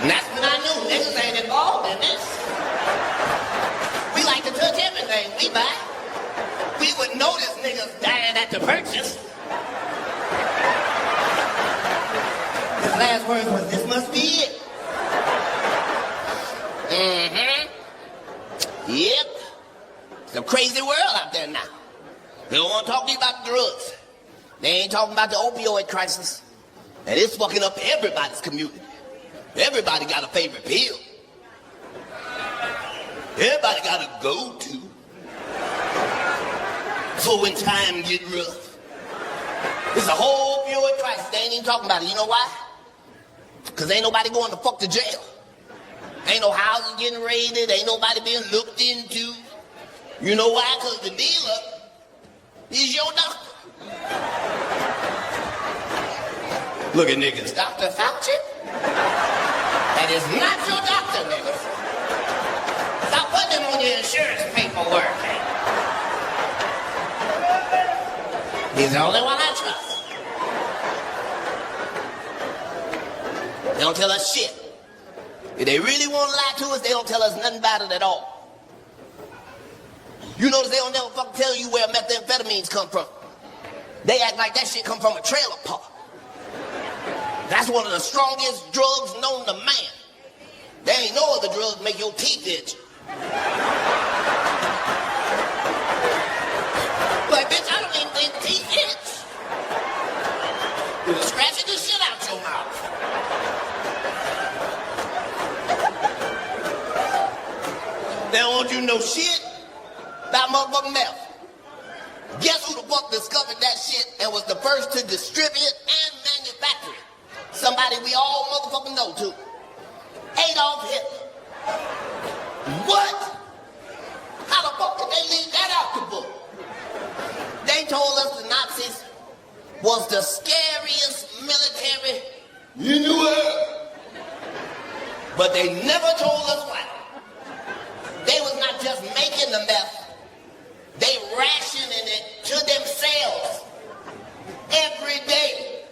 And that's when I knew niggas ain't involved in this. We like to touch everything we buy. We wouldn't notice niggas dying at the purchase. His last words was, "This must be it." Yep. It's a crazy world out there now. They don't want to talk to you about drugs. They ain't talking about the opioid crisis. And it's fucking up everybody's community. Everybody got a favorite pill. Everybody got a go-to. So when time get rough, it's a whole opioid crisis. They ain't even talking about it. You know why? Because ain't nobody going to fuck to jail. Ain't no houses getting raided. Ain't nobody being looked into. You know why? Because the dealer is your doctor. Look at niggas. Dr. Fauci? That is not your doctor, niggas. Stop putting him on your insurance paperwork. He's the only one I trust. They don't tell us shit. If they really want to lie to us, they don't tell us nothing about it at all. You notice they don't never fucking tell you where methamphetamines come from. They act like that shit come from a trailer park. That's one of the strongest drugs known to man. There ain't no other drugs make your teeth itch. Like, bitch, I don't even think teeth itch. You're scratching the shit out your mouth. They don't want you to know shit about motherfucking meth. Guess who the fuck discovered that shit and was the first to distribute it and manufacture it? Somebody we all motherfucking know too. Adolf Hitler. What? How the fuck did they leave that out the book? They told us the Nazis was the scariest military in the world. But they never told us why. They was not just making the meth, they rationing it to themselves every day.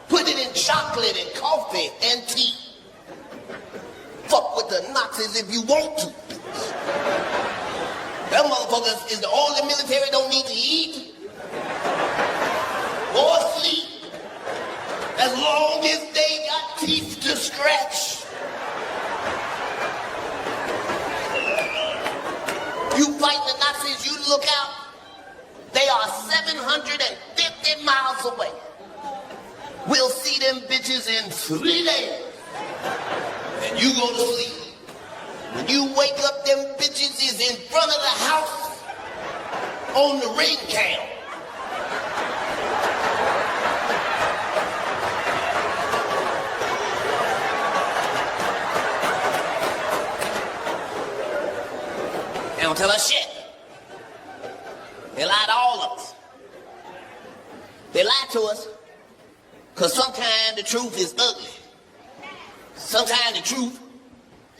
Put it in chocolate and coffee and tea. Fuck with the Nazis if you want to. Them motherfuckers is the only military don't need to eat or sleep as long as they got teeth to scratch. You fight the Nazis, you look out, they are 750 miles away. We'll see them bitches in 3 days. And you go to sleep. When you wake up, them bitches is in front of the house on the ring cam. They don't tell us shit. They lie to all of us. They lie to us because sometimes the truth is ugly. Sometimes the truth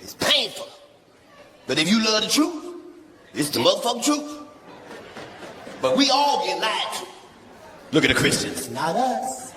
is painful. But if you love the truth, it's the motherfucking truth. But we all get lied to. Look at the Christians. Not us.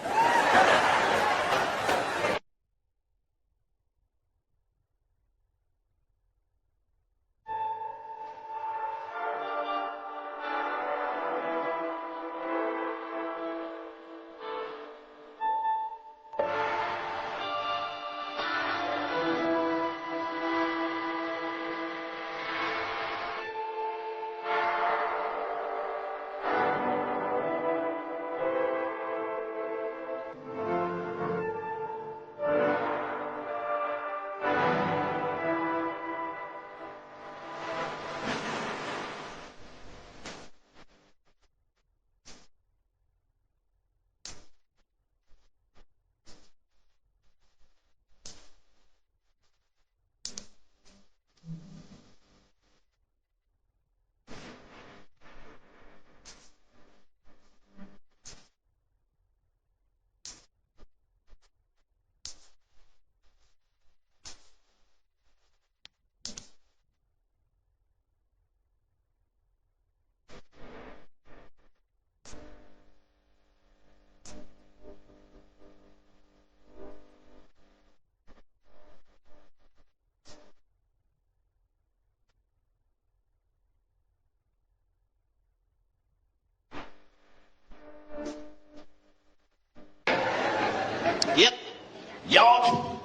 Y'all,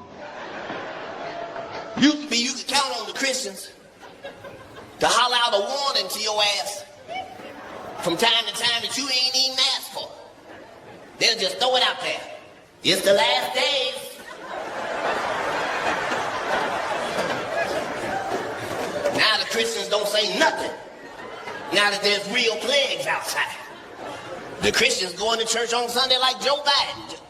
used to be you could count on the Christians to holler out a warning to your ass from time to time that you ain't even asked for. They'll just throw it out there. It's the last days. Now the Christians don't say nothing. Now that there's real plagues outside. The Christians going to church on Sunday like Joe Biden.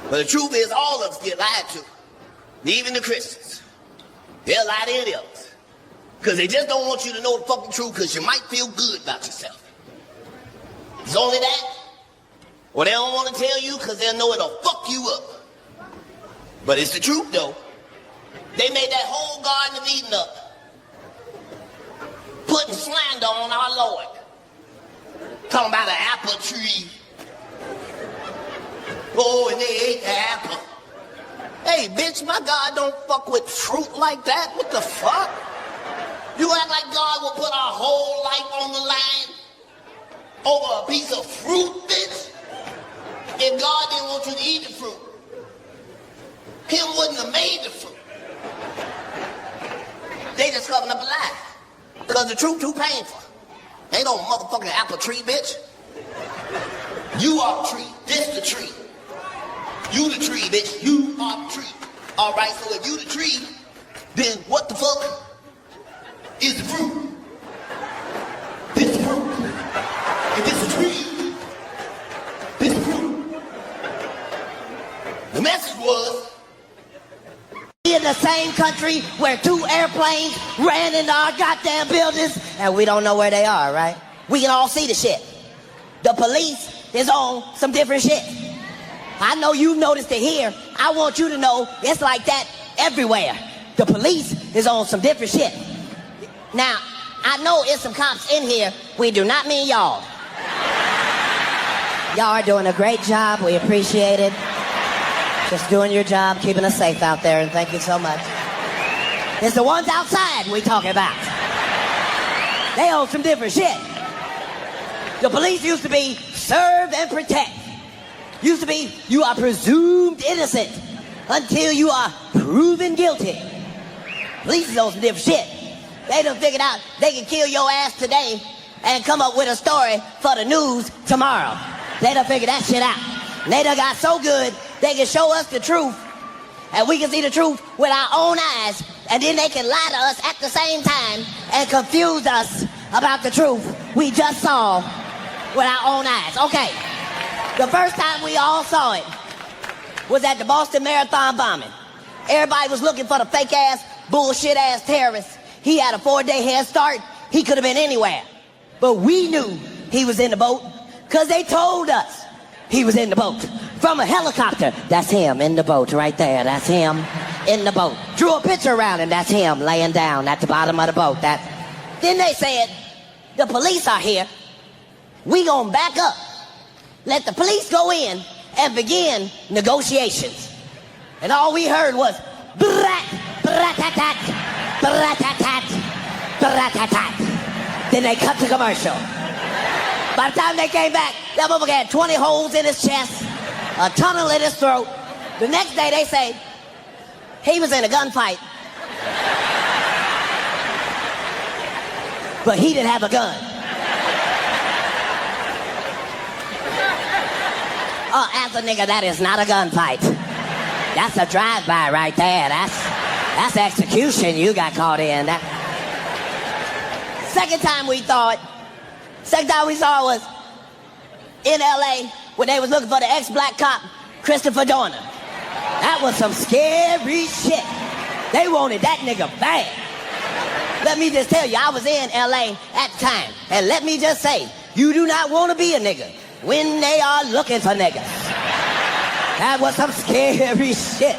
But the truth is, all of us get lied to. Even the Christians. They'll lie to any of us. Because they just don't want you to know the fucking truth because you might feel good about yourself. It's only that. Or they don't want to tell you because they'll know it'll fuck you up. But it's the truth, though. They made that whole Garden of Eden up. Putting slander on our Lord. Talking about an apple tree. Oh, and they ate the apple. Hey, bitch, my God don't fuck with fruit like that. What the fuck? You act like God will put our whole life on the line over a piece of fruit, bitch? If God didn't want you to eat the fruit, Him wouldn't have made the fruit. They just covering up a lie. Because the truth too painful. Ain't no motherfucking apple tree, bitch. You are the tree. This the tree. You the tree, bitch. You are the tree. All right, so if you the tree, then what the fuck is the fruit? This the fruit. If this the tree, this the fruit. The message was, in the same country where 2 airplanes ran into our goddamn buildings and we don't know where they are, right? We can all see the shit. The police is on some different shit. I know you noticed it here. I want you to know it's like that everywhere. The police is on some different shit. Now, I know it's some cops in here. We do not mean y'all. Y'all are doing a great job. We appreciate it. Just doing your job, keeping us safe out there, and thank you so much. It's the ones outside we talking about. They own some different shit. The police used to be serve and protect. Used to be, you are presumed innocent until you are proven guilty. Police is on some different shit. They done figured out they can kill your ass today and come up with a story for the news tomorrow. They done figured that shit out. They done got so good, they can show us the truth, and we can see the truth with our own eyes, and then they can lie to us at the same time and confuse us about the truth we just saw with our own eyes. Okay, the first time we all saw it was at the Boston Marathon bombing. Everybody was looking for the fake-ass, bullshit-ass terrorist. He had a 4-day head start. He could have been anywhere. But we knew he was in the boat because they told us he was in the boat. From a helicopter, that's him in the boat right there. That's him in the boat. Drew a picture around him, that's him laying down at the bottom of the boat. Then they said, the police are here. We gonna back up. Let the police go in and begin negotiations. And all we heard was, brat, brat-tat-tat, brat-tat-tat, brat-tat-tat. Then they cut to commercial. By the time they came back, that motherfucker had 20 holes in his chest, a tunnel in his throat. The next day they say, he was in a gunfight. But he didn't have a gun. As a nigga, that is not a gunfight. That's a drive-by right there. That's execution you got caught in. Second time we saw it was in L.A. when they was looking for the ex-black cop, Christopher Dorner. That was some scary shit. They wanted that nigga bad. Let me just tell you, I was in L.A. at the time, and let me just say, you do not want to be a nigga when they are looking for niggas. That was some scary shit.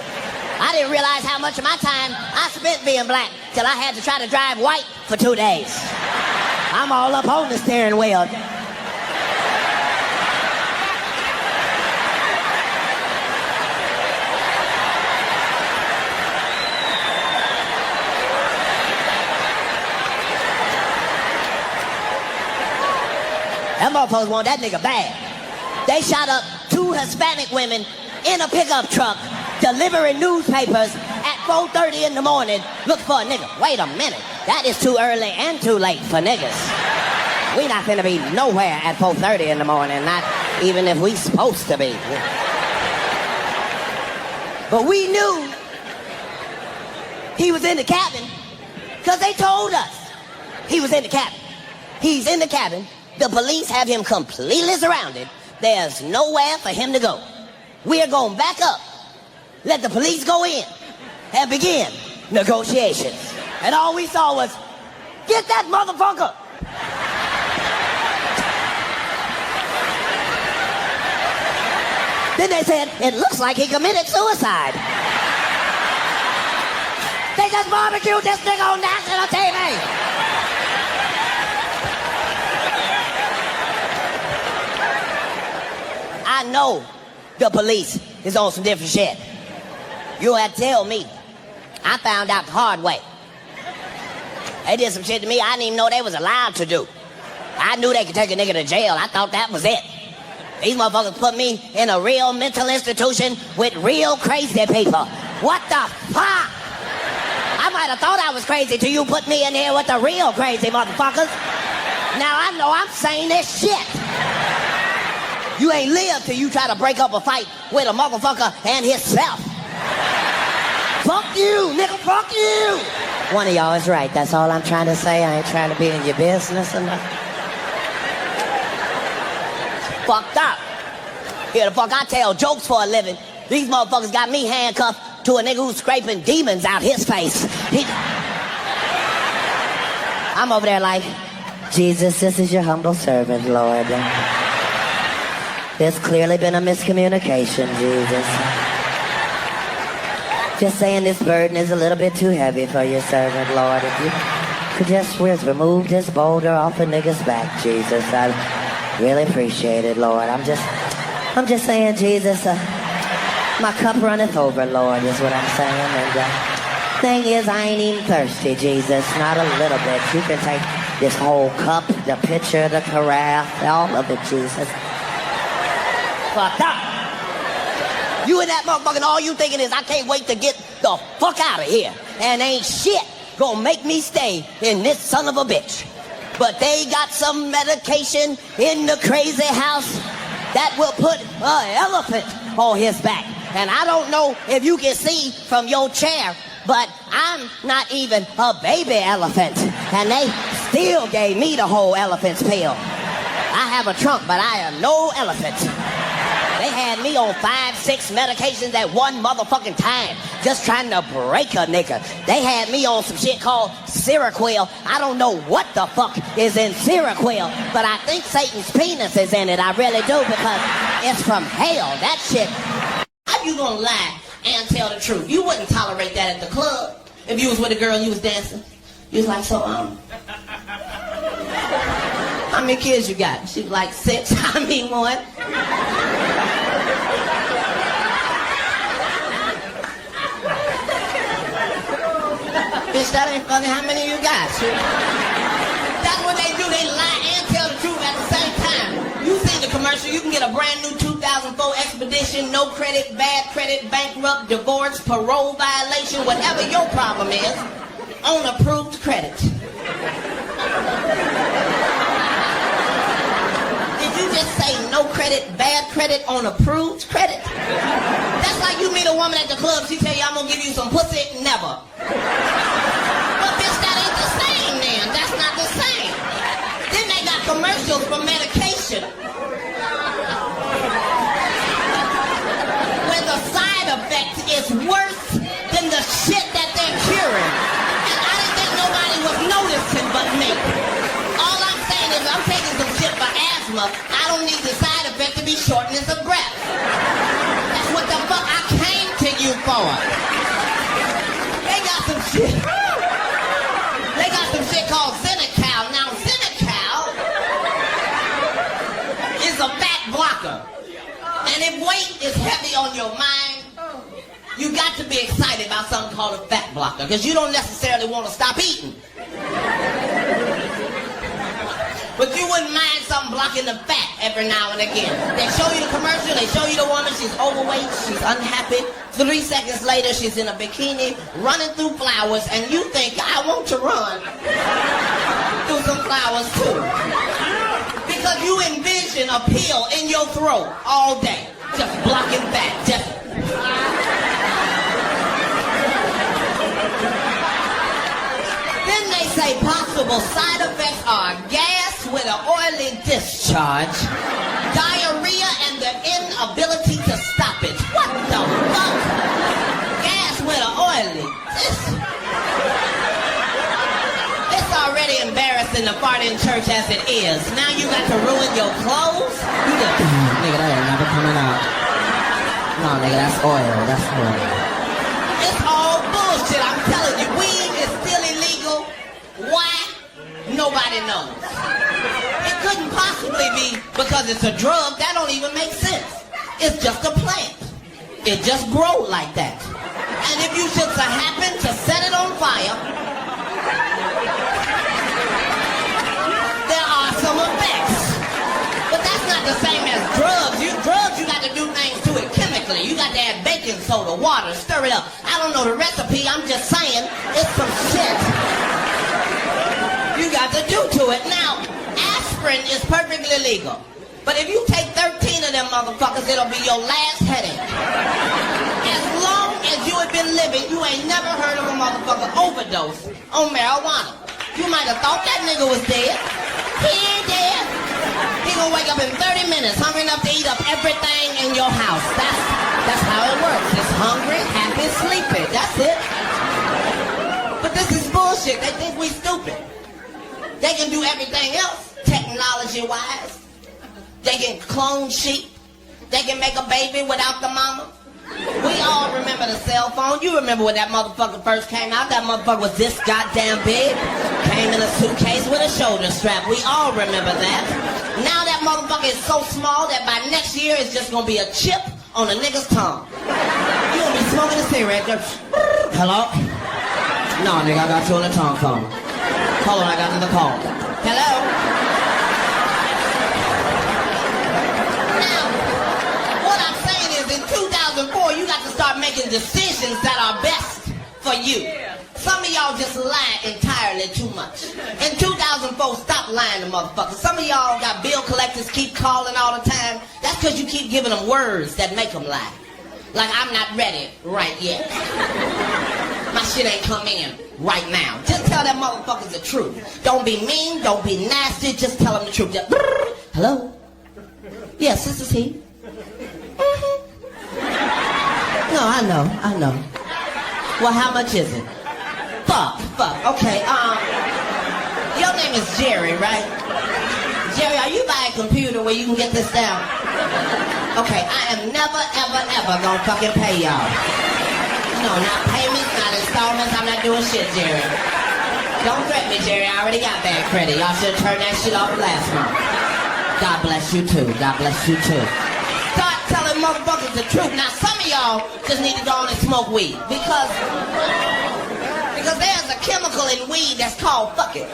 I didn't realize how much of my time I spent being black till I had to try to drive white for 2 days. I'm all up on the steering wheel. Them motherfuckers want that nigga bad. They shot up 2 Hispanic women in a pickup truck delivering newspapers at 4:30 in the morning. Look for a nigga. Wait a minute. That is too early and too late for niggas. We not gonna be nowhere at 4:30 in the morning, not even if we supposed to be. But we knew he was in the cabin because they told us he was in the cabin. He's in the cabin. The police have him completely surrounded. There's nowhere for him to go. We're going back up. Let the police go in and begin negotiations. And all we saw was, get that motherfucker. Then they said, it looks like he committed suicide. They just barbecued this nigga on national TV. I know the police is on some different shit. You had to tell me. I found out the hard way. They did some shit to me I didn't even know they was allowed to do. I knew they could take a nigga to jail. I thought that was it. These motherfuckers put me in a real mental institution with real crazy people. What the fuck? I might have thought I was crazy till you put me in here with the real crazy motherfuckers. Now I know I'm saying this shit. You ain't lived till you try to break up a fight with a motherfucker and himself. Fuck you, nigga, fuck you. One of y'all is right. That's all I'm trying to say. I ain't trying to be in your business or nothing. Fucked up. Here the fuck I tell jokes for a living. These motherfuckers got me handcuffed to a nigga who's scraping demons out his face. I'm over there like, Jesus, this is your humble servant, Lord. There's clearly been a miscommunication, Jesus. Just saying this burden is a little bit too heavy for your servant, Lord. If you could just remove this boulder off a nigga's back, Jesus, I'd really appreciate it, Lord. I'm just saying, Jesus, my cup runneth over, Lord, is what I'm saying. And thing is, I ain't even thirsty, Jesus, not a little bit. You can take this whole cup, the pitcher, the carafe, all of it, Jesus. Fucked up. You and that motherfucker, and all you thinking is, I can't wait to get the fuck out of here. And ain't shit gonna make me stay in this son of a bitch. But they got some medication in the crazy house that will put an elephant on his back. And I don't know if you can see from your chair, but I'm not even a baby elephant. And they still gave me the whole elephant's pill. I have a trunk, but I am no elephant. They had me on 5-6 medications at one motherfucking time, just trying to break a nigga. They had me on some shit called Seroquel. I don't know what the fuck is in Seroquel, but I think Satan's penis is in it. I really do, because it's from hell. That shit. How you gonna lie and tell the truth? You wouldn't tolerate that at the club. If you was with a girl and you was dancing, you was like, so, how many kids you got? She was like, 6. I mean, 1. Bitch, that ain't funny. How many you got? That's what they do. They lie and tell the truth at the same time. You seen the commercial. You can get a brand new 2004 Expedition, no credit, bad credit, bankrupt, divorce, parole violation, whatever your problem is, on approved credit. Just say no credit, bad credit on approved credit. That's like you meet a woman at the club, she tell you, I'm gonna give you some pussy, never. But bitch, that ain't the same then. That's not the same. Then they got commercials for medication. Where the side effect is worse than the shit that they're curing. And I didn't think nobody was noticing but me. All I'm saying is I'm taking some shit for asthma. I don't need the side effect to be shortness of breath. That's what the fuck I came to you for. They got some shit. They got some shit called Senecal. Now, Senecal is a fat blocker. And if weight is heavy on your mind, you got to be excited about something called a fat blocker, because you don't necessarily want to stop eating. But you wouldn't mind something blocking the fat every now and again. They show you the commercial, they show you the woman, she's overweight, she's unhappy. 3 seconds later, she's in a bikini, running through flowers, and you think, I want to run through some flowers too. Because you envision a pill in your throat all day, just blocking fat, just... Then they say possible side effects are gas with an oily discharge, diarrhea, and the inability to stop it. What the fuck? Gas with an oily discharge. It's already embarrassing to fart in church as it is. Now you got to ruin your clothes? You just, nigga, that ain't never coming out. No, nigga, that's oil. That's oil. It's all bullshit. I'm telling you, weed is still illegal. Why? Nobody knows. It couldn't possibly be because it's a drug. That don't even make sense. It's just a plant. It just grows like that. And if you should happen to set it on fire, there are some effects. But that's not the same as drugs. Drugs, you got to do things to it chemically. You got to add baking soda, water, stir it up. I don't know the recipe. I'm just saying it's some shit you got to do to it. Now, aspirin is perfectly legal. But if you take 13 of them motherfuckers, it'll be your last headache. As long as you have been living, you ain't never heard of a motherfucker overdose on marijuana. You might have thought that nigga was dead. He ain't dead. He gonna wake up in 30 minutes, hungry enough to eat up everything in your house. That's how it works. It's hungry, happy, sleepy. That's it. But this is bullshit. They think we stupid. They can do everything else, technology-wise. They can clone sheep. They can make a baby without the mama. We all remember the cell phone. You remember when that motherfucker first came out? That motherfucker was this goddamn big. Came in a suitcase with a shoulder strap. We all remember that. Now that motherfucker is so small that by next year it's just gonna be a chip on a nigga's tongue. You gonna be smoking a cigarette. Hello? No, nigga, I got you on the tongue phone. Hold on, I got another call. Hello? Now, what I'm saying is in 2004, you got to start making decisions that are best for you. Some of y'all just lie entirely too much. In 2004, stop lying to motherfuckers. Some of y'all got bill collectors keep calling all the time. That's because you keep giving them words that make them lie. Like, I'm not ready right yet. My shit ain't come in right now. Just tell that motherfuckers the truth. Don't be mean, don't be nasty, just tell them the truth. Just, hello? Yes, this is he. No, I know. Well, how much is it? Fuck. Okay, your name is Jerry, right? Jerry, are you by a computer where you can get this down? Okay, I am never, ever gonna fucking pay y'all. No, not payments, not installments, I'm not doing shit, Jerry. Don't threaten me, Jerry, I already got bad credit. Y'all should have turned that shit off last month. God bless you too, God bless you too. Start telling motherfuckers the truth. Now, some of y'all just need to go on and smoke weed. Because there's a chemical in weed that's called fucking.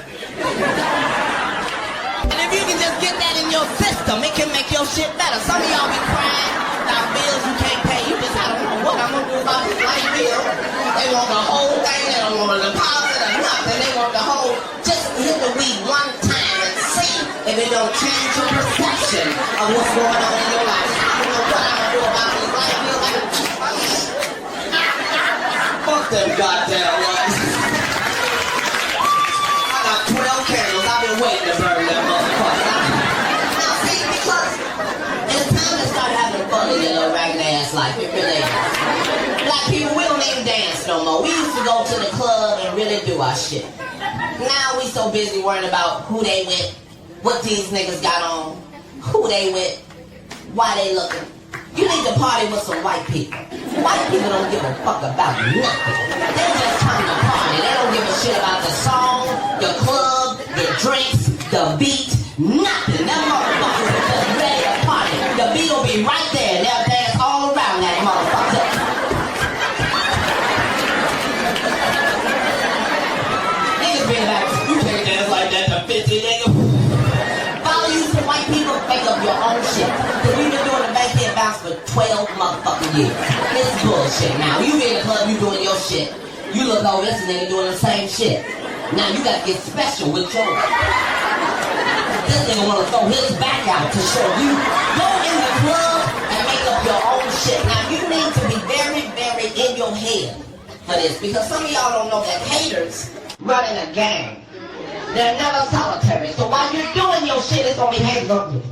And if you can just get that in your system, it can make your shit better. Some of y'all be crying about bills you can't pay. You just, I don't know what I'm gonna do about this light bill. They want the whole thing. They don't want a deposit or nothing. They want the whole. Just hit the weed one time and see if it don't change your perception of what's going on in your life. I don't know what I'm gonna do about this light bill. Fuck them goddamn ones. I got 12 candles. I've been waiting to burn them motherfuckers. Now see, because it's time to start having fun in your little ragged ass life. It really is. Black people, we don't even dance no more. We used to go to the club and really do our shit. Now we so busy worrying about who they with, what these niggas got on, who they with, why they looking. You need to party with some white people. White people don't give a fuck about nothing. They just come to party. They don't give a shit about the song, the club, the drinks, the beat, nothing. Them motherfuckers are just ready to party. The beat will be right there and they'll dance all around that motherfucker. Niggas be like, you can't dance like that to 50, nigga. your own shit. Cause you've been doing the backhand bounce for 12 motherfucking years. It's bullshit now. You in the club, you doing your shit. You look over this nigga doing the same shit. Now you gotta get special with yours. This nigga wanna throw his back out to show you. Go in the club and make up your own shit. Now you need to be very, very in your head for this, because some of y'all don't know that haters running a gang. They're never solitary. So while you're doing your shit, it's gonna be haters on you.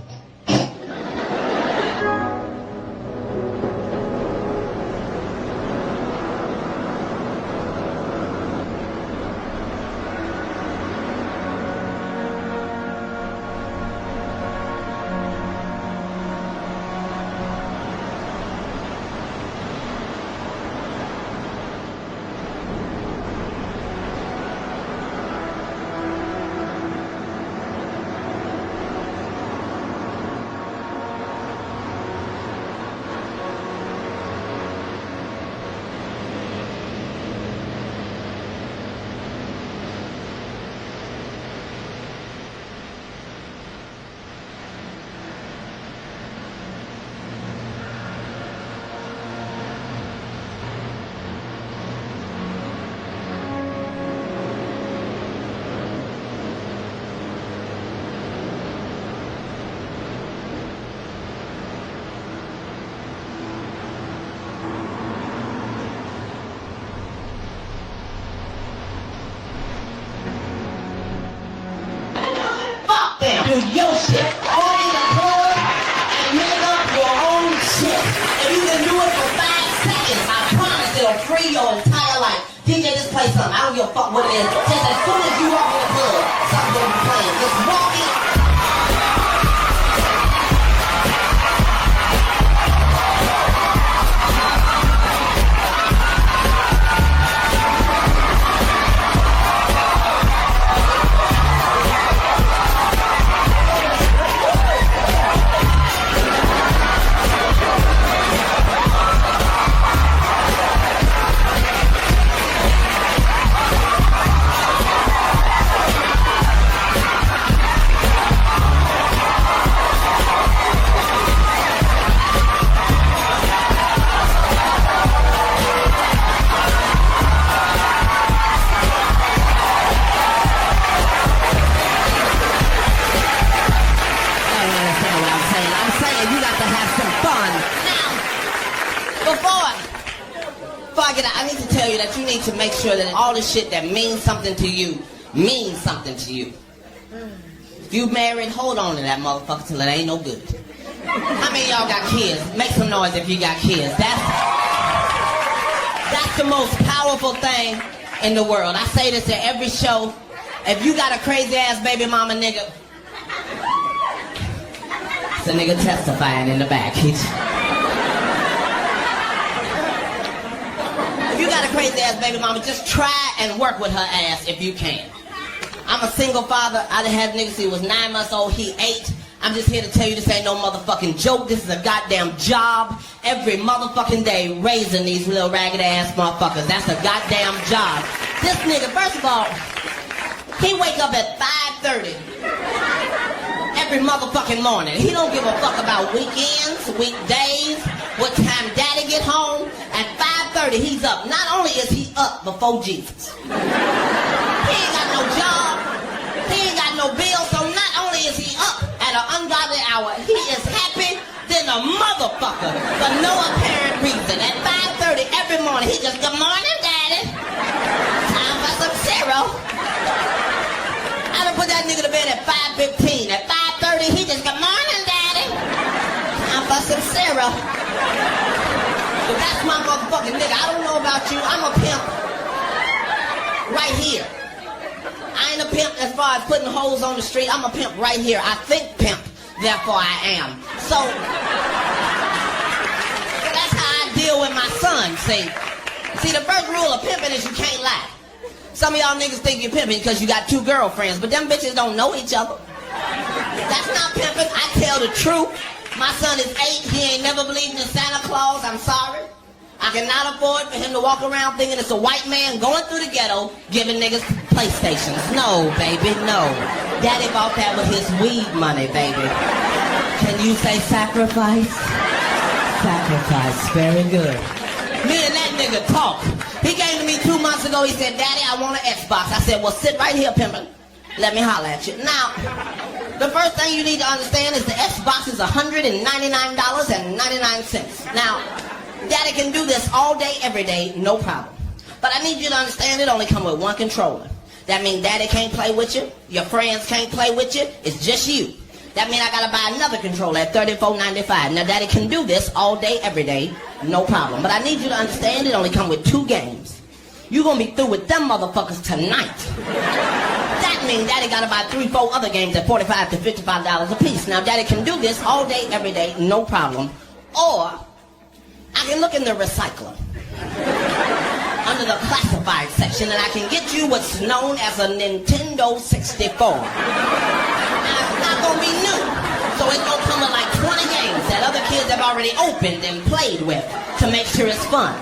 Do your shit. Go in the club and make up your own shit. If you can do it for 5 seconds, I promise it'll free your entire life. DJ, just play something. I don't give a fuck what it is. Just as soon as you walk in the club, something's gonna be playing. Just walk in. I need to tell you that you need to make sure that all the shit that means something to you means something to you. If you married, hold on to that motherfucker till it ain't no good. How many of y'all got kids? Make some noise if you got kids. That's the most powerful thing in the world. I say this at every show. If you got a crazy ass baby mama nigga, it's a nigga testifying in the back. If you got a crazy ass baby mama, just try and work with her ass if you can. I'm a single father. I done had niggas, he was 9 months old, he 8. I'm just here to tell you this ain't no motherfucking joke. This is a goddamn job. Every motherfucking day raising these little ragged ass motherfuckers. That's a goddamn job. This nigga, first of all, he wake up at 5:30 every motherfucking morning. He don't give a fuck about weekends, weekdays, what time daddy get home. At 5:30 he's up. Not only is he up before Jesus, he ain't got no job, he ain't got no bills, so not only is he up at an ungodly hour, he is happy than a motherfucker for no apparent reason. At 5:30 every morning he just, good morning daddy, time for some cereal. I done put that nigga to bed at 5:15. At 5:30 he just, good morning daddy, time for some cereal. But that's my motherfucking nigga. I don't know about you, I'm a pimp right here. I ain't a pimp as far as putting holes on the street. I'm a pimp right here. I think pimp, therefore I am. So that's how I deal with my son, see. See, the first rule of pimping is you can't lie. Some of y'all niggas think you're pimping because you got 2 girlfriends, but them bitches don't know each other. That's not pimping. I tell the truth. My son is 8. He ain't never believed in Santa Claus. I'm sorry. I cannot afford for him to walk around thinking it's a white man going through the ghetto giving niggas PlayStations. No, baby, no. Daddy bought that with his weed money, baby. Can And you say sacrifice? Sacrifice, very good. Me and that nigga talk. He came to me 2 months ago, he said, Daddy, I want an Xbox. I said, well, sit right here, pimpin'. Let me holler at you. Now, the first thing you need to understand is the Xbox is $199.99. Now, Daddy can do this all day, every day, no problem. But I need you to understand it only come with one controller. That means Daddy can't play with you, your friends can't play with you, it's just you. That means I gotta buy another controller at $34.95. Now Daddy can do this all day, every day, no problem. But I need you to understand it only come with 2 games. You gonna be through with them motherfuckers tonight. That means Daddy gotta buy 3, 4 other games at $45 to $55 a piece. Now Daddy can do this all day, every day, no problem. Or I can look in the recycler under the classified section and I can get you what's known as a Nintendo 64. Now it's not gonna be new, so it's gonna come with like 20 games that other kids have already opened and played with to make sure it's fun.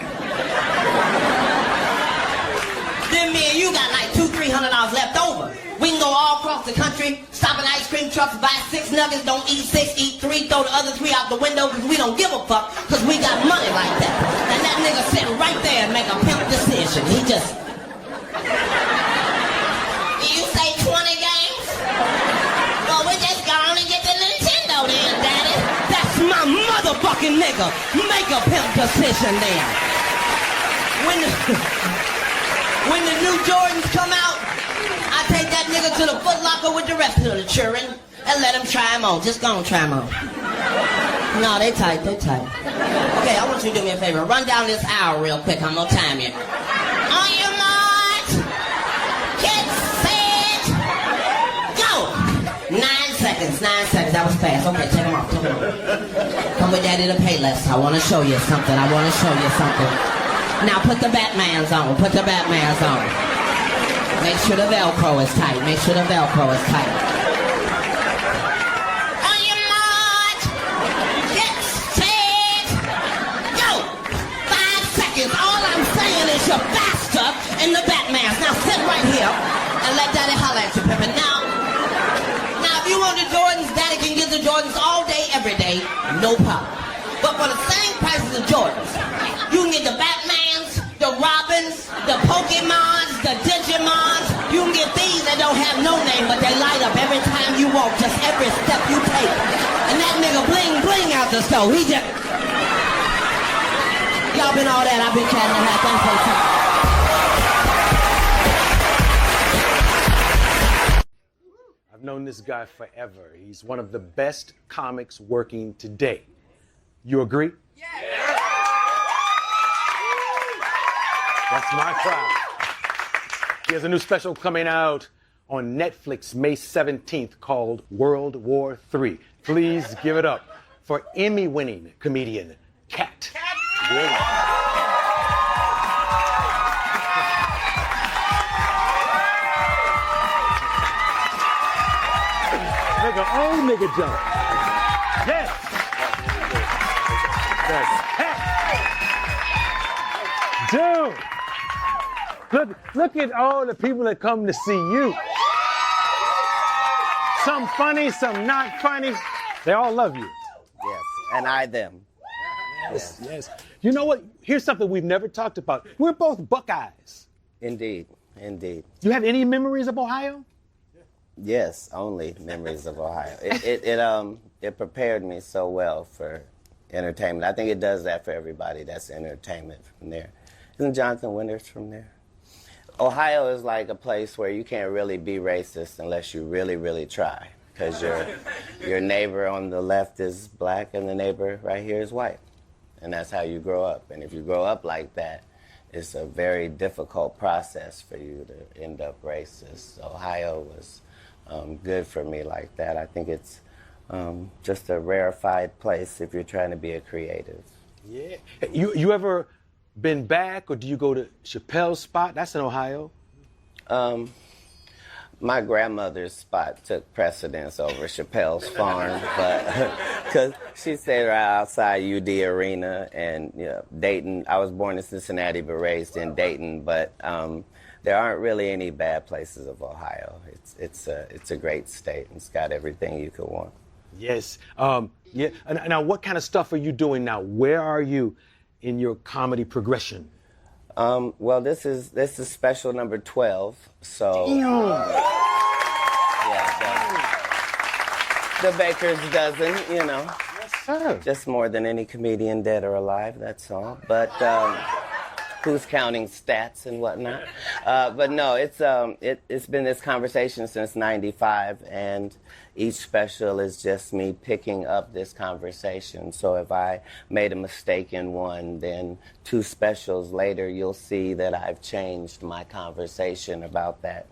Then me and you got like $200-300 left over. We can go all across the country, stop at ice cream trucks, buy 6 nuggets, don't eat 6, eat 3, throw the other 3 out the window because we don't give a fuck because we got money like that. And that nigga sit right there and make a pimp decision. He just... You say 20 games? Well, we just go on and get the Nintendo then, Daddy. That's my motherfucking nigga. Make a pimp decision then. When the new Jordans come out, I take that nigga to the Foot Locker with the rest of the children and let him try them on. Just go and try them on. No, they tight, they tight. Okay, I want you to do me a favor. Run down this hour real quick. I'm gonna time you. On your march, get set, go. 9 seconds, 9 seconds. That was fast. Okay, take them off, take them off. Come with Daddy to Payless. I want to show you something. I want to show you something. Now put the Batmans on. Put the Batmans on. Make sure the Velcro is tight. Make sure the Velcro is tight. On your march, get set, go. 5 seconds. All I'm saying is you're faster in the Batmans. Now sit right here and let Daddy holler at you, Pippin. Now, if you want the Jordans, Daddy can get the Jordans all day, every day, no problem. But for the same price as the Jordans, you can get the Batmans, the Robins, the Pokemons, the Digimons. You can get these that don't have no name, but they light up every time you walk, just every step you take. And that nigga bling bling out the store. He just... Y'all been all that. I've been chatting and thanks for the time. I've known this guy forever. He's one of the best comics working today. You agree? Yeah. That's my crowd. He has a new special coming out on Netflix May 17th called World War III. Please give it up for Emmy-winning comedian Katt Williams. Nigga, old nigga jump. Yes. Dude. Look at all the people that come to see you. Some funny, some not funny. They all love you. Yes, and I them. Yes, yes. You know what? Here's something we've never talked about. We're both Buckeyes. Indeed, indeed. You have any memories of Ohio? Yes, only memories of Ohio. It prepared me so well for entertainment. I think it does that for everybody that's entertainment from there. Isn't Jonathan Winters from there? Ohio is like a place where you can't really be racist unless you really, really try. Because your neighbor on the left is black and the neighbor right here is white. And that's how you grow up. And if you grow up like that, it's a very difficult process for you to end up racist. So Ohio was good for me like that. I think it's just a rarefied place if you're trying to be a creative. Yeah. You ever been back, or do you go to Chappelle's spot? That's in Ohio. My grandmother's spot took precedence over Chappelle's farm, but because she stayed right outside UD Arena and Dayton. I was born in Cincinnati but raised in Dayton, but there aren't really any bad places of Ohio. It's a great state. It's got everything you could want. Yes. Yeah. And now, what kind of stuff are you doing now? Where are you in your comedy progression? Well, this is special number 12. So the baker's dozen, you know. Yes, sir. Just more than any comedian dead or alive, that's all. But who's counting stats and whatnot? But no, it's been this conversation since '95, and each special is just me picking up this conversation. So if I made a mistake in one, then 2 specials later, you'll see that I've changed my conversation about that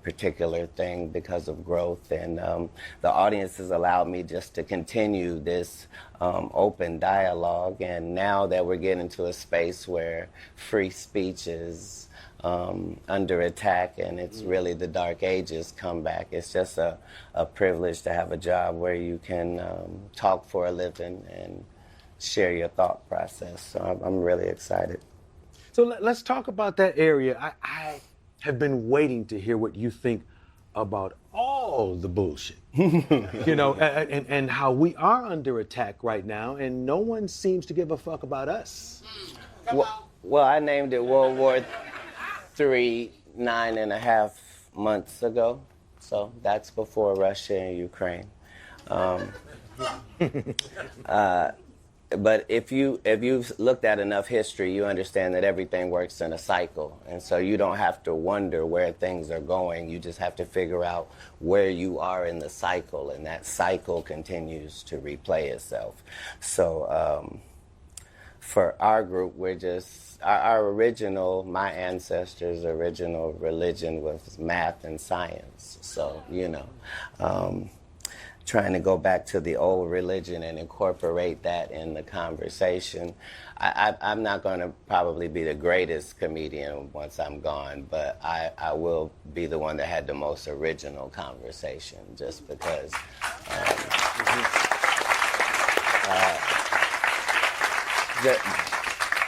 particular thing because of growth. And the audience has allowed me just to continue this open dialogue. And now that we're getting to a space where free speech is under attack, and it's really the dark ages come back. It's just a privilege to have a job where you can talk for a living and share your thought process. So I'm really excited. So let's talk about that area. I have been waiting to hear what you think about all the bullshit, you know, and how we are under attack right now, and no one seems to give a fuck about us. Well, I named it World War III 9.5 months ago, so that's before Russia and Ukraine. But if you've looked at enough history, you understand that everything works in a cycle, and so you don't have to wonder where things are going. You just have to figure out where you are in the cycle, and that cycle continues to replay itself. So for our group, we're just my ancestors' original religion was math and science. So, you know, trying to go back to the old religion and incorporate that in the conversation. I'm not going to probably be the greatest comedian once I'm gone, but I will be the one that had the most original conversation, just because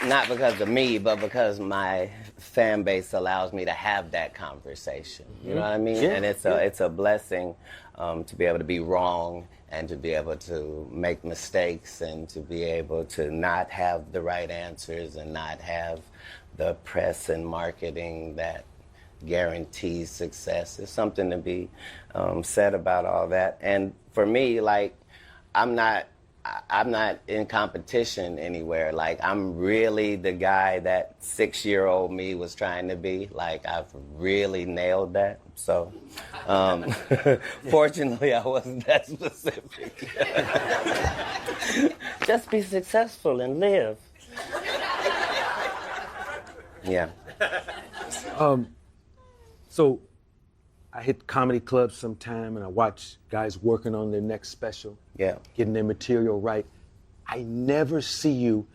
not because of me, but because my fan base allows me to have that conversation. You know what I mean? Yeah, and it's a blessing to be able to be wrong and to be able to make mistakes and to be able to not have the right answers and not have the press and marketing that guarantees success. There's something to be said about all that. And for me, like, I'm not in competition anywhere. Like, I'm really the guy that 6-year-old me was trying to be. Like, I've really nailed that. So, fortunately, I wasn't that specific. Just be successful and live. Yeah. So I hit comedy clubs sometime and I watch guys working on their next special, getting their material right. I never see you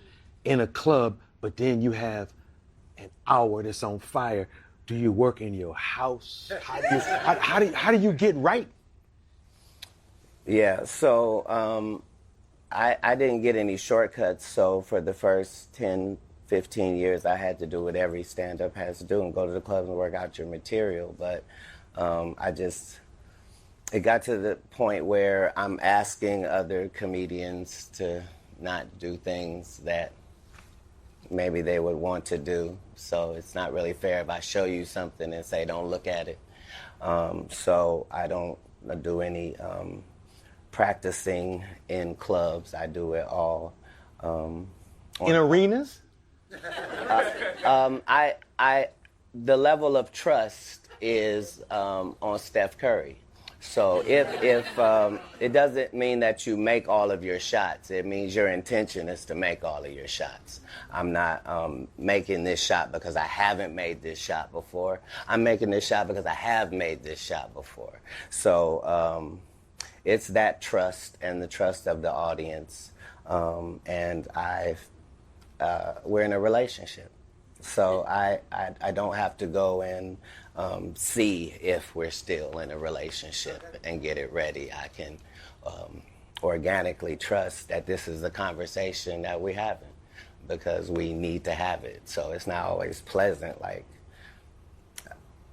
in a club, but then you have an hour that's on fire. Do you work in your house? How do you get right? Yeah, so I didn't get any shortcuts, so for the first 10, 15 years, I had to do what every stand-up has to do and go to the clubs and work out your material. But it got to the point where I'm asking other comedians to not do things that maybe they would want to do. So it's not really fair if I show you something and say, don't look at it. So I don't do any practicing in clubs. I do it all. In arenas? The level of trust is on Steph Curry. So if it doesn't mean that you make all of your shots, it means your intention is to make all of your shots. I'm not making this shot because I haven't made this shot before. I'm making this shot because I have made this shot before. So it's that trust and the trust of the audience. And we're in a relationship. So I don't have to go and see if we're still in a relationship and get it ready. I can organically trust that this is the conversation that we're having because we need to have it. So it's not always pleasant. Like,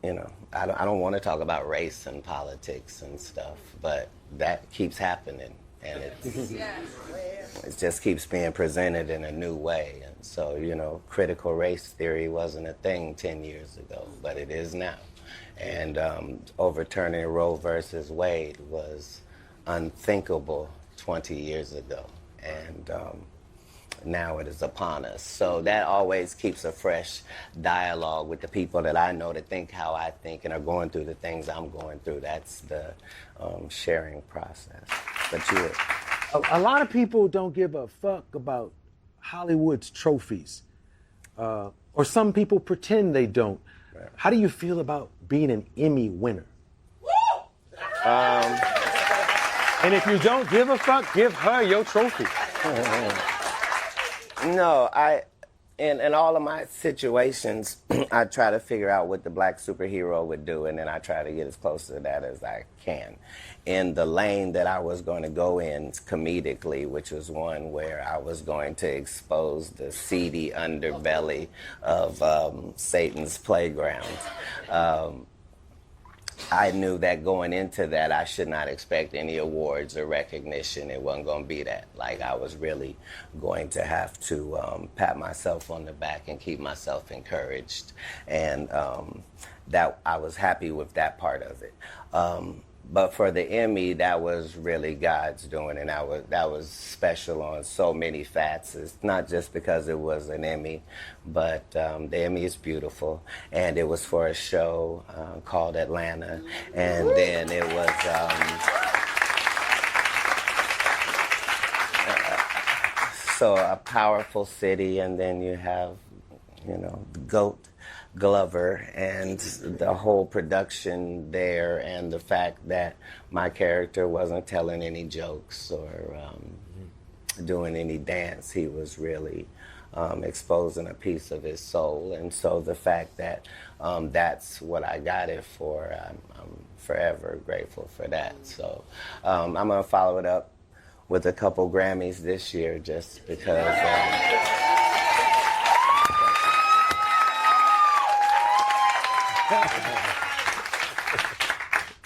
you know, I don't want to talk about race and politics and stuff, but that keeps happening. and it just keeps being presented in a new way. And so, you know, critical race theory wasn't a thing 10 years ago, but it is now. And overturning Roe versus Wade was unthinkable 20 years ago. And now it is upon us. So that always keeps a fresh dialogue with the people that I know that think how I think and are going through the things I'm going through. That's the sharing process. But A lot of people don't give a fuck about Hollywood's trophies. Or some people pretend they don't. Right. How do you feel about being an Emmy winner? And if you don't give a fuck, give her your trophy. No, in all of my situations, I try to figure out what the black superhero would do, and then I try to get as close to that as I can. In the lane that I was going to go in comedically, which was one where I was going to expose the seedy underbelly of Satan's playground, I knew that going into that, I should not expect any awards or recognition. It wasn't going to be that. Like, I was really going to have to pat myself on the back and keep myself encouraged. And that I was happy with that part of it. But for the Emmy, that was really God's doing, and that was special on so many facets. It's not just because it was an Emmy, but the Emmy is beautiful, and it was for a show called Atlanta, and then it was so a powerful city, and then you have, you know, the GOAT Glover and the whole production there, and the fact that my character wasn't telling any jokes or doing any dance. He was really exposing a piece of his soul. And so the fact that that's what I got it for, I'm forever grateful for that. So I'm going to follow it up with a couple Grammys this year just because...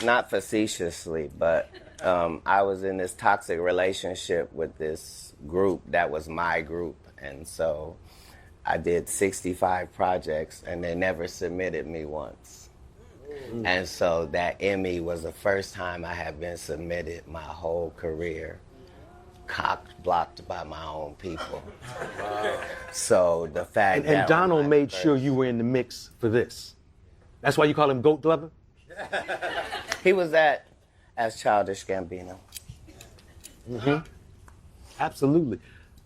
Not facetiously, but I was in this toxic relationship with this group that was my group, and so I did 65 projects, and they never submitted me once. And so that Emmy was the first time I had been submitted my whole career, blocked by my own people. Wow. So the fact that... And Donald made sure you were in the mix for this. That's why you call him Goat Glover? He was that as Childish Gambino. Mm-hmm. Absolutely.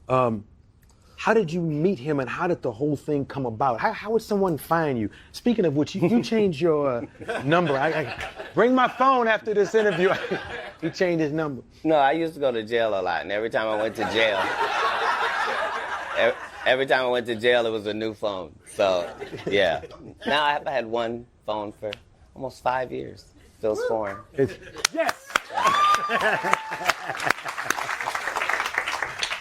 How did you meet him, and how did the whole thing come about? How would someone find you? Speaking of which, you changed your number. I bring my phone after this interview. He changed his number. No, I used to go to jail a lot, and every time I went to jail, it was a new phone. So, yeah. Now I've had one phone for almost 5 years. Feels foreign. Yes!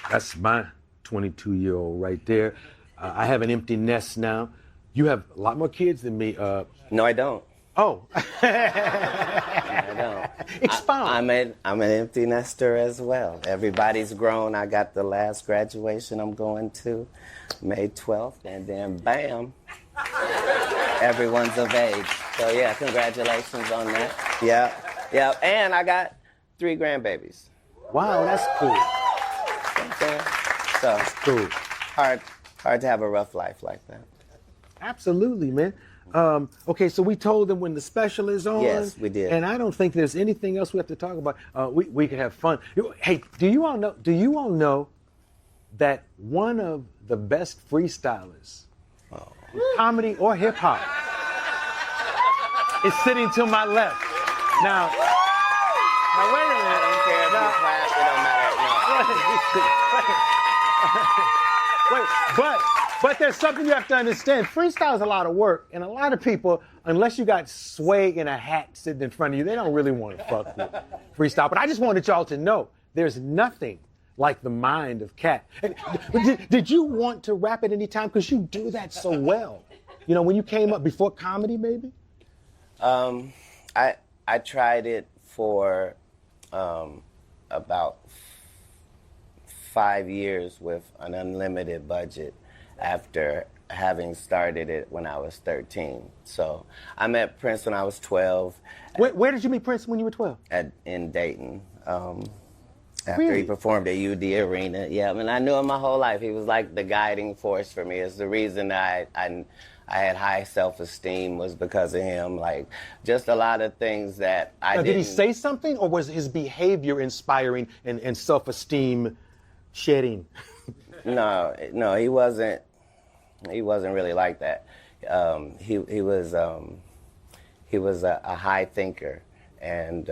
That's my 22-year-old right there. I have an empty nest now. You have a lot more kids than me. No, I don't. Oh. No, I don't. Expound. I'm an empty nester as well. Everybody's grown. I got the last graduation I'm going to, May 12th, and then bam, everyone's of age. So yeah, congratulations on that. Yeah, and I got 3 grandbabies. Wow, that's cool. So that's cool. Hard to have a rough life like that. Absolutely, man. Okay, so we told them when the special is on. Yes, we did. And I don't think there's anything else we have to talk about. We can have fun. Hey, do you all know that one of the best freestylers, comedy or hip hop, is sitting to my left? Now wait a minute. I don't care if you clap, it don't matter. No. Wait, but there's something you have to understand. Freestyle is a lot of work, and a lot of people, unless you got swag in a hat sitting in front of you, they don't really want to fuck with freestyle. But I just wanted y'all to know there's nothing like the mind of Katt. Did you want to rap at any time? Because you do that so well. You know, when you came up before comedy, maybe? I tried it for about 5 years with an unlimited budget after having started it when I was 13. So I met Prince when I was 12. Where did you meet Prince when you were 12? In Dayton. After Really? he performed at UD Arena. Yeah, I mean, I knew him my whole life. He was like the guiding force for me. It's the reason I had high self-esteem was because of him. Like, just a lot of things that I didn't... Did he say something, or was his behavior inspiring and self-esteem shedding? No, he wasn't. He wasn't really like that. He was a high thinker and